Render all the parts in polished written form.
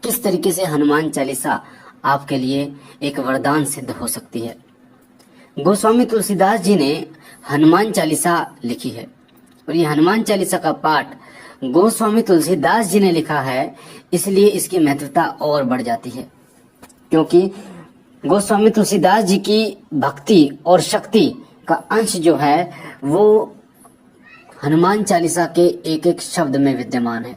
किस तरीके से हनुमान चालीसा आपके लिए एक वरदान सिद्ध हो सकती है। गोस्वामी तुलसीदास जी ने हनुमान चालीसा लिखी है और ये हनुमान चालीसा का पाठ गोस्वामी तुलसीदास जी ने लिखा है, इसलिए इसकी महत्वता और बढ़ जाती है, क्योंकि गोस्वामी तुलसीदास जी की भक्ति और शक्ति का अंश जो है वो हनुमान चालीसा के एक एक शब्द में विद्यमान है।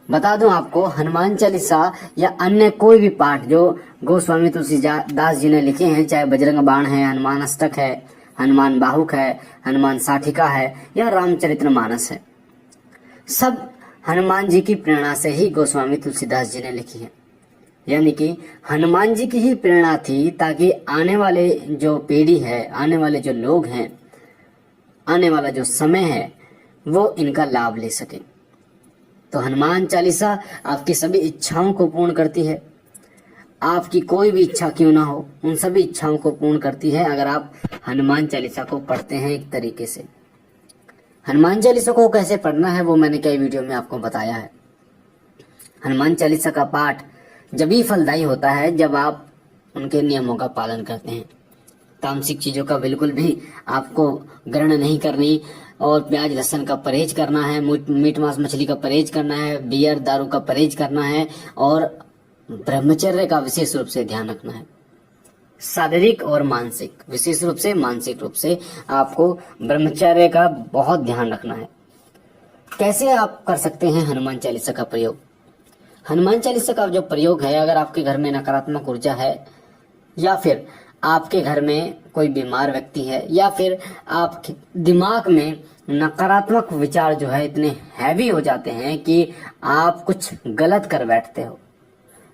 बता दूं आपको, हनुमान चालीसा या अन्य कोई भी पाठ जो गोस्वामी तुलसीदास जी ने लिखे हैं, चाहे बजरंग बाण है, हनुमान अष्टक है, हनुमान बाहुक है, हनुमान साठिका है या रामचरितमानस है, सब हनुमान जी की प्रेरणा से ही गोस्वामी तुलसीदास जी ने लिखी है। यानी कि हनुमान जी की ही प्रेरणा थी, ताकि आने वाले जो पीढ़ी है, आने वाले जो लोग हैं, आने वाला जो समय है, वो इनका लाभ ले सके। तो हनुमान चालीसा आपकी सभी इच्छाओं को पूर्ण करती है। आपकी कोई भी इच्छा क्यों ना हो, उन सभी इच्छाओं को पूर्ण करती है अगर आप हनुमान चालीसा को पढ़ते हैं एक तरीके से। हनुमान चालीसा को कैसे पढ़ना है वो मैंने कई वीडियो में आपको बताया है। हनुमान चालीसा का पाठ जब ही फलदायी होता है जब आप उनके नियमों का पालन करते हैं। तामसिक चीजों का बिल्कुल भी आपको ग्रहण नहीं करनी, और प्याज लहसुन का परहेज करना है, मीट मांस मछली का परहेज करना है, बियर दारू का परहेज करना है, और ब्रह्मचर्य का विशेष रूप से ध्यान रखना है। शारीरिक और मानसिक, विशेष रूप से मानसिक रूप से आपको ब्रह्मचर्य का बहुत ध्यान रखना है। कैसे आप कर सकते हैं हनुमान चालीसा का प्रयोग? हनुमान चालीसा का जो प्रयोग है, अगर आपके घर में नकारात्मक ऊर्जा है, या फिर आपके घर में कोई बीमार व्यक्ति है, या फिर आपके दिमाग में नकारात्मक विचार जो है इतने हैवी हो जाते हैं कि आप कुछ गलत कर बैठते हो,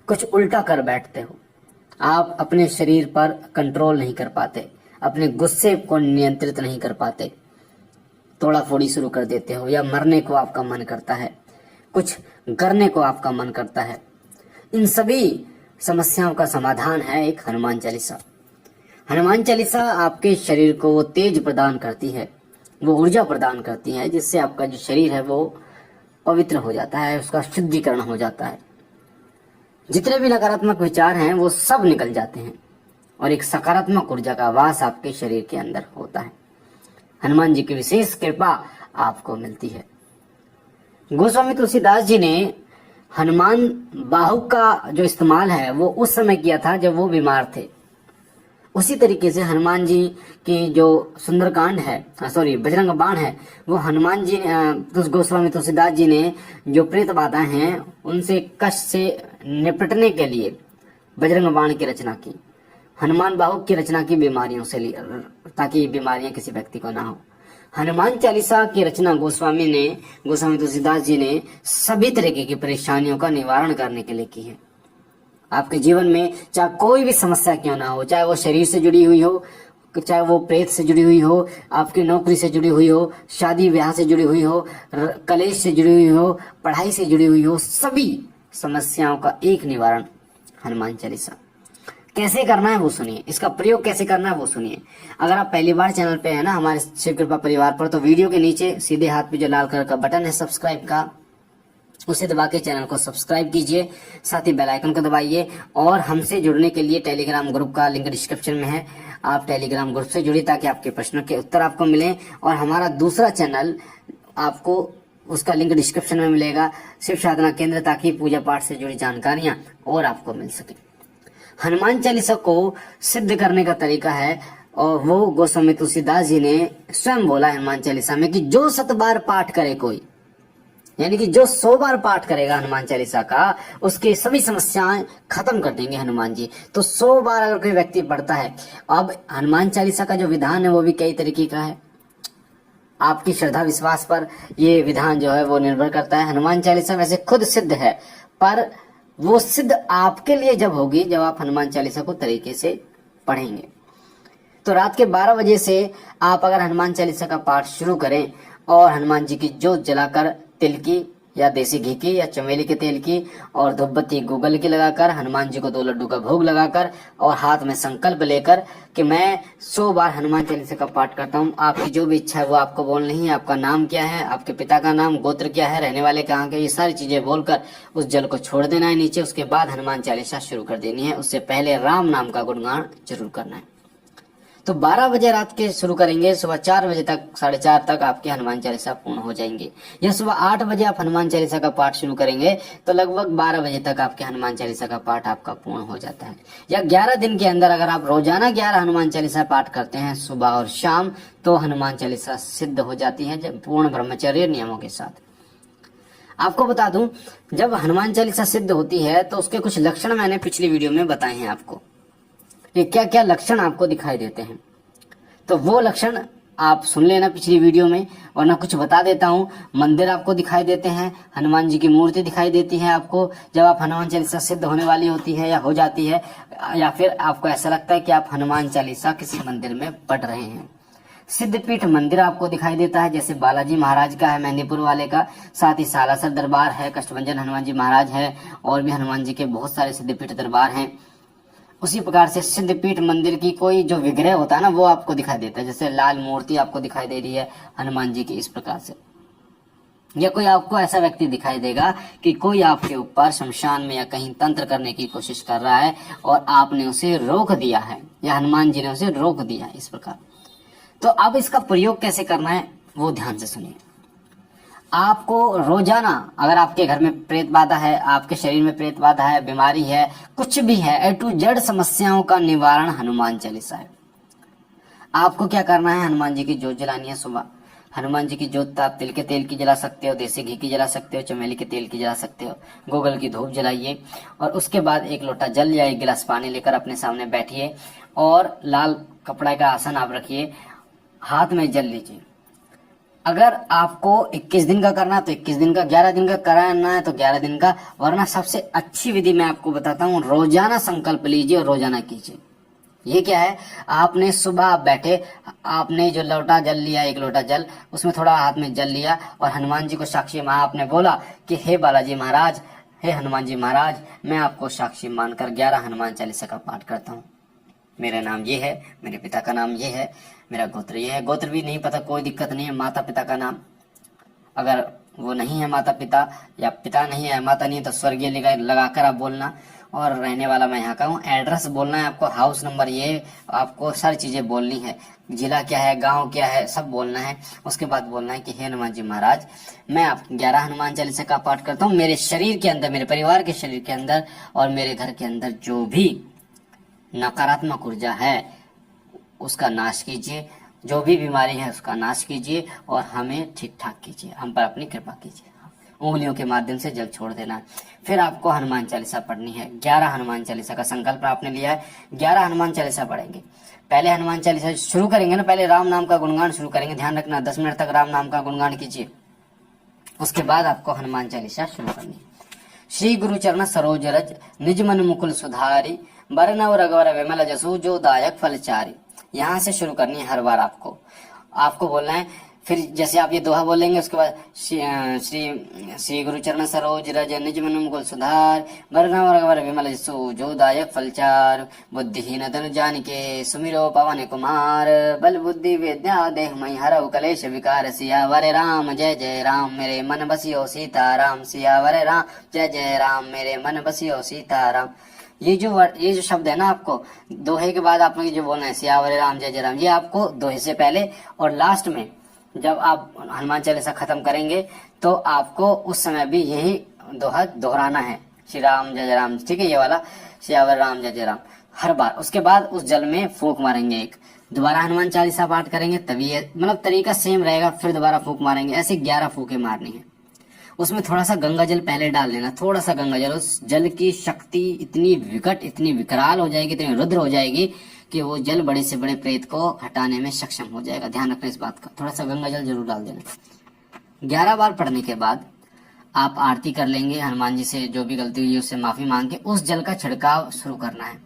कुछ उल्टा कर बैठते हो, आप अपने शरीर पर कंट्रोल नहीं कर पाते, अपने गुस्से को नियंत्रित नहीं कर पाते, तोड़ा फोड़ी शुरू कर देते हो, या मरने को आपका मन करता है, कुछ करने को आपका मन करता है, इन सभी समस्याओं का समाधान है एक हनुमान चालीसा। हनुमान चालीसा आपके शरीर को वो तेज प्रदान करती है, वो ऊर्जा प्रदान करती है, जिससे आपका जो शरीर है वो पवित्र हो जाता है, उसका शुद्धिकरण हो जाता है। जितने भी नकारात्मक विचार हैं वो सब निकल जाते हैं और एक सकारात्मक ऊर्जा का वास आपके शरीर के अंदर होता है। हनुमान जी की विशेष कृपा आपको मिलती है। गोस्वामी तुलसीदास जी ने हनुमान बाहुक का जो इस्तेमाल है वो उस समय किया था जब वो बीमार थे। उसी तरीके से हनुमान जी की जो सुंदरकांड है, बजरंग बाण है, वो हनुमान जी गोस्वामी तुलसीदास जी ने जो प्रेत बाधाएं हैं उनसे कष्ट से निपटने के लिए बजरंग बाण की रचना की। हनुमान बाहुक की रचना की बीमारियों से, ताकि बीमारियां किसी व्यक्ति को ना हो। हनुमान चालीसा की रचना गोस्वामी तुलसीदास जी ने सभी तरीके की परेशानियों का निवारण करने के लिए की है। आपके जीवन में चाहे कोई भी समस्या क्यों ना हो, चाहे वो शरीर से जुड़ी हुई हो, चाहे वो प्रेत से जुड़ी हुई हो, आपकी नौकरी से जुड़ी हुई हो, शादी ब्याह से जुड़ी हुई हो, कलेश से जुड़ी हुई हो, पढ़ाई से जुड़ी हुई हो, सभी समस्याओं का एक निवारण हनुमान चालीसा। कैसे करना है वो सुनिए, इसका प्रयोग कैसे करना है वो सुनिए। अगर आप पहली बार चैनल पे है ना हमारे शिव कृपा परिवार पर, तो वीडियो के नीचे सीधे हाथ पे जो लाल कलर का बटन है सब्सक्राइब का, उसे दबा के चैनल को सब्सक्राइब कीजिए, साथ ही बेल आइकन को दबाइए। और हमसे जुड़ने के लिए टेलीग्राम ग्रुप का लिंक डिस्क्रिप्शन में है, आप टेलीग्राम ग्रुप से जुड़िए ताकि आपके प्रश्नों के उत्तर आपको मिले। और हमारा दूसरा चैनल आपको उसका लिंक डिस्क्रिप्शन में मिलेगा, शिव साधना केंद्र, ताकि पूजा पाठ से जुड़ी जानकारियां और आपको मिल सके। हनुमान चालीसा को सिद्ध करने का तरीका है, और वो गोस्वामी तुलसीदास जी ने स्वयं बोला हनुमान चालीसा में कि जो 100 बार पाठ करे कोई, यानी कि जो 100 बार पाठ करेगा हनुमान चालीसा का, उसकी सभी समस्याएं खत्म कर देंगे हनुमान जी। तो 100 बार अगर कोई व्यक्ति पढ़ता है, अब हनुमान चालीसा का जो विधान है वो भी कई तरीके का है, आपकी श्रद्धा विश्वास पर ये विधान जो है वो निर्भर करता है। हनुमान चालीसा वैसे खुद सिद्ध है, पर वो सिद्ध आपके लिए जब होगी जब आप हनुमान चालीसा को तरीके से पढ़ेंगे। तो रात के 12 बजे से आप अगर हनुमान चालीसा का पाठ शुरू करें और हनुमान जी की जोत जलाकर तिल की या देसी घी की या चमेली के तेल की और धूपबत्ती गूगल की लगाकर हनुमान जी को 2 लड्डू का भोग लगाकर और हाथ में संकल्प लेकर कि मैं 100 बार हनुमान चालीसा का पाठ करता हूँ। आपकी जो भी इच्छा है वो आपको बोलनी है। आपका नाम क्या है, आपके पिता का नाम, गोत्र क्या है, रहने वाले कहाँ के, ये सारी चीजें बोलकर उस जल को छोड़ देना है नीचे। उसके बाद हनुमान चालीसा शुरू कर देनी है। उससे पहले राम नाम का गुणगान जरूर करना है। तो 12 बजे रात के शुरू करेंगे, सुबह 4 बजे तक 4:30 तक आपके हनुमान चालीसा पूर्ण हो जाएंगे। या सुबह 8 बजे आप हनुमान चालीसा का पाठ शुरू करेंगे तो लगभग 12 बजे तक आपके हनुमान चालीसा का पाठ आपका पूर्ण हो जाता है। या 11 दिन के अंदर अगर आप रोजाना 11 हनुमान चालीसा पाठ करते हैं सुबह और शाम, तो हनुमान चालीसा सिद्ध हो जाती है जब पूर्ण ब्रह्मचर्य नियमों के साथ। आपको बता दूं, जब हनुमान चालीसा सिद्ध होती है तो उसके कुछ लक्षण मैंने पिछली वीडियो में बताए हैं आपको, ये क्या क्या लक्षण आपको दिखाई देते हैं। तो वो लक्षण आप सुन लेना पिछली वीडियो में, वरना कुछ बता देता हूँ। मंदिर आपको दिखाई देते हैं, हनुमान जी की मूर्ति दिखाई देती है आपको जब आप हनुमान चालीसा सिद्ध होने वाली होती है या हो जाती है, या फिर आपको ऐसा लगता है कि आप हनुमान चालीसा किसी मंदिर में पढ़ रहे हैं। सिद्धपीठ मंदिर आपको दिखाई देता है, जैसे बालाजी महाराज का है मेहंदीपुर वाले का, साथ ही सालासर दरबार है, कष्टभंजन हनुमान जी महाराज है, और भी हनुमान जी के बहुत सारे सिद्धपीठ दरबार हैं। उसी प्रकार से सिद्धपीठ मंदिर की कोई जो विग्रह होता है ना, वो आपको दिखाई देता है, जैसे लाल मूर्ति आपको दिखाई दे रही है हनुमान जी की इस प्रकार से। या कोई आपको ऐसा व्यक्ति दिखाई देगा कि कोई आपके ऊपर शमशान में या कहीं तंत्र करने की कोशिश कर रहा है और आपने उसे रोक दिया है, या हनुमान जी ने उसे रोक दिया है, इस प्रकार। तो अब इसका प्रयोग कैसे करना है वो ध्यान से सुनिए। आपको रोजाना, अगर आपके घर में प्रेत बाधा है, आपके शरीर में प्रेत बाधा है, बीमारी है, कुछ भी है, ए टू जेड समस्याओं का निवारण हनुमान चालीसा है। आपको क्या करना है, हनुमान जी की जोत जलानी है सुबह। हनुमान जी की जोत आप तिल के तेल की जला सकते हो, देसी घी की जला सकते हो, चमेली के तेल की जला सकते हो, गूगल की धूप जलाइए। और उसके बाद 1 लोटा जल या 1 गिलास पानी लेकर अपने सामने बैठिए और लाल कपड़ा का आसन आप रखिए, हाथ में जल लीजिए। अगर आपको 21 दिन का करना है तो 21 दिन का, 11 दिन का कराना है तो 11 दिन का, वरना सबसे अच्छी विधि मैं आपको बताता हूँ, रोजाना संकल्प लीजिए और रोजाना कीजिए। ये क्या है, आपने सुबह आप बैठे, आपने जो लोटा जल लिया, 1 लोटा जल, उसमें थोड़ा हाथ में जल लिया और हनुमान जी को साक्षी मान आपने बोला कि हे बालाजी महाराज, हे हनुमान जी महाराज, मैं आपको साक्षी मानकर 11 हनुमान चालीसा का पाठ करता हूँ। मेरा नाम ये है, मेरे पिता का नाम ये है, मेरा गोत्र ये है। गोत्र भी नहीं पता, कोई दिक्कत नहीं है। माता पिता का नाम, अगर वो नहीं है माता पिता, या पिता नहीं है माता नहीं है, तो स्वर्गीय लगाकर आप बोलना। और रहने वाला मैं यहाँ का हूँ, एड्रेस बोलना है आपको, हाउस नंबर, ये आपको सारी चीजें बोलनी है, जिला क्या है, गांव क्या है, सब बोलना है। उसके बाद बोलना है कि हे हनुमान जी महाराज, मैं आप 11 हनुमान चालीसा का पाठ करता हूँ। मेरे शरीर के अंदर, मेरे परिवार के शरीर के अंदर और मेरे घर के अंदर जो भी नकारात्मक ऊर्जा है उसका नाश कीजिए, जो भी बीमारी है उसका नाश कीजिए और हमें ठीक ठाक कीजिए, हम पर अपनी कृपा कीजिए। उंगलियों के माध्यम से जल छोड़ देना। फिर आपको हनुमान चालीसा पढ़नी है। 11 हनुमान चालीसा का संकल्प आपने लिया है, 11 हनुमान चालीसा पढ़ेंगे। पहले हनुमान चालीसा शुरू करेंगे ना, पहले राम नाम का गुणगान शुरू करेंगे। ध्यान रखना 10 मिनट तक राम नाम का गुणगान कीजिए, उसके बाद आपको हनुमान चालीसा शुरू करनी है। श्री गुरु चरण सरोज रज निज मन मुकुल सुधारी, बरनव रघुवर विमल जसु जो दायक फलचारी। यहाँ से शुरू करनी है हर बार आपको बोलना है। फिर जैसे आप ये दोहा बोलेंगे, उसके बाद श्री गुरु चरण सरोज रज निज मन मुकुल सुधार, बरनव रघुवर विमल जसु जो दायक फलचार, बुद्धिहीन धनु जानिके सुमिरो पवन कुमार, बल बुद्धि विद्या देह मई हरऊ कलेश विकार, सियावर राम जय जय राम मेरे मन बसियो सीताराम, सियावर राम जय जय राम मेरे मन बसियो सीताराम। ये जो शब्द है ना, आपको दोहे के बाद आपको जो बोलना है सियावर राम जय जय राम, ये आपको दोहे से पहले और लास्ट में जब आप हनुमान चालीसा खत्म करेंगे तो आपको उस समय भी यही दोहा दोहराना है, श्री राम जय जय राम, ठीक है, ये वाला सियावर राम जय जय राम हर बार। उसके बाद उस जल में फूंक मारेंगे, एक दोबारा हनुमान चालीसा पाठ करेंगे, तभी मतलब तरीका सेम रहेगा। फिर दोबारा फूंक मारेंगे, ऐसे 11 फूंके मारनी है। उसमें थोड़ा सा गंगा जल पहले डाल लेना, थोड़ा सा गंगा जल। उस जल की शक्ति इतनी विकट, इतनी विकराल हो जाएगी, इतनी रुद्र हो जाएगी कि वो जल बड़े से बड़े प्रेत को हटाने में सक्षम हो जाएगा। ध्यान रखना इस बात का, थोड़ा सा गंगा जल जरूर डाल देना। 11 बार पढ़ने के बाद आप आरती कर लेंगे, हनुमान जी से जो भी गलती हुई है उससे माफी मांग के उस जल का छिड़काव शुरू करना है।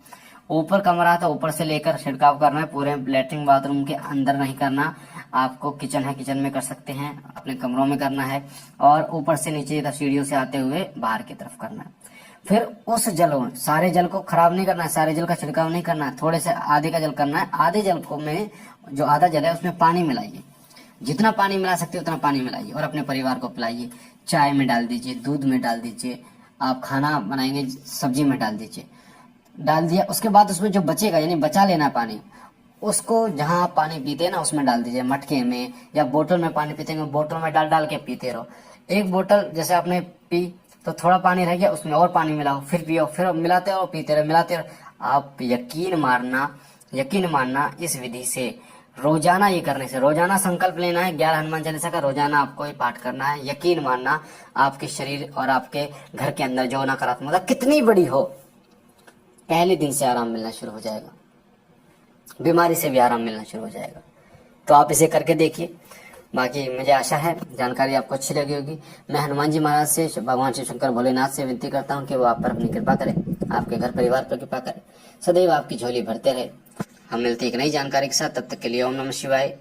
ऊपर कमरा था, ऊपर से लेकर छिड़काव करना है, पूरे लैट्रिन बाथरूम के अंदर नहीं करना। आपको किचन है, किचन में कर सकते हैं, अपने कमरों में करना है, और ऊपर से नीचे इधर सीढ़ियों से आते हुए बाहर की तरफ करना है। फिर उस जल, सारे जल को खराब नहीं करना है, सारे जल का छिड़काव नहीं करना है, थोड़े से आधे का जल करना है। आधे जल को में जो आधा जल है उसमें पानी मिलाइए, जितना पानी मिला सकते हो उतना पानी मिलाइए और अपने परिवार को पिलाइए। चाय में डाल दीजिए, दूध में डाल दीजिए, आप खाना बनाएंगे सब्जी में डाल दीजिए, डाल दिया। उसके बाद उसमें जो बचेगा, यानी बचा लेना पानी, उसको जहाँ आप पानी पीते हैं ना उसमें डाल दीजिए, मटके में या बोतल में पानी पीते हैं, बोतल में डाल डाल के पीते रहो। एक बोतल जैसे आपने पी तो थोड़ा पानी रह गया, उसमें और पानी मिलाओ, फिर पियो, फिर मिलाते रहो, पीते रहो, मिलाते रहो। आप यकीन मानना इस विधि से रोजाना ये करने से, रोजाना संकल्प लेना है 11 हनुमान चालीसा का, रोजाना आपको ये पाठ करना है। यकीन मानना आपके शरीर और आपके घर के अंदर जो नकारात्मकता कितनी बड़ी हो, पहले दिन से आराम मिलना शुरू हो जाएगा, बीमारी से भी आराम मिलना शुरू हो जाएगा। तो आप इसे करके देखिए। बाकी मुझे आशा है जानकारी आपको अच्छी लगी होगी। मैं हनुमान जी महाराज से, भगवान शिव शंकर भोलेनाथ से विनती करता हूँ कि वो आप पर अपनी कृपा करें, आपके घर परिवार पर कृपा करें, सदैव आपकी झोली भरते रहे। हम मिलते एक नई जानकारी के साथ, तब तक के लिए ओम नमः शिवाय।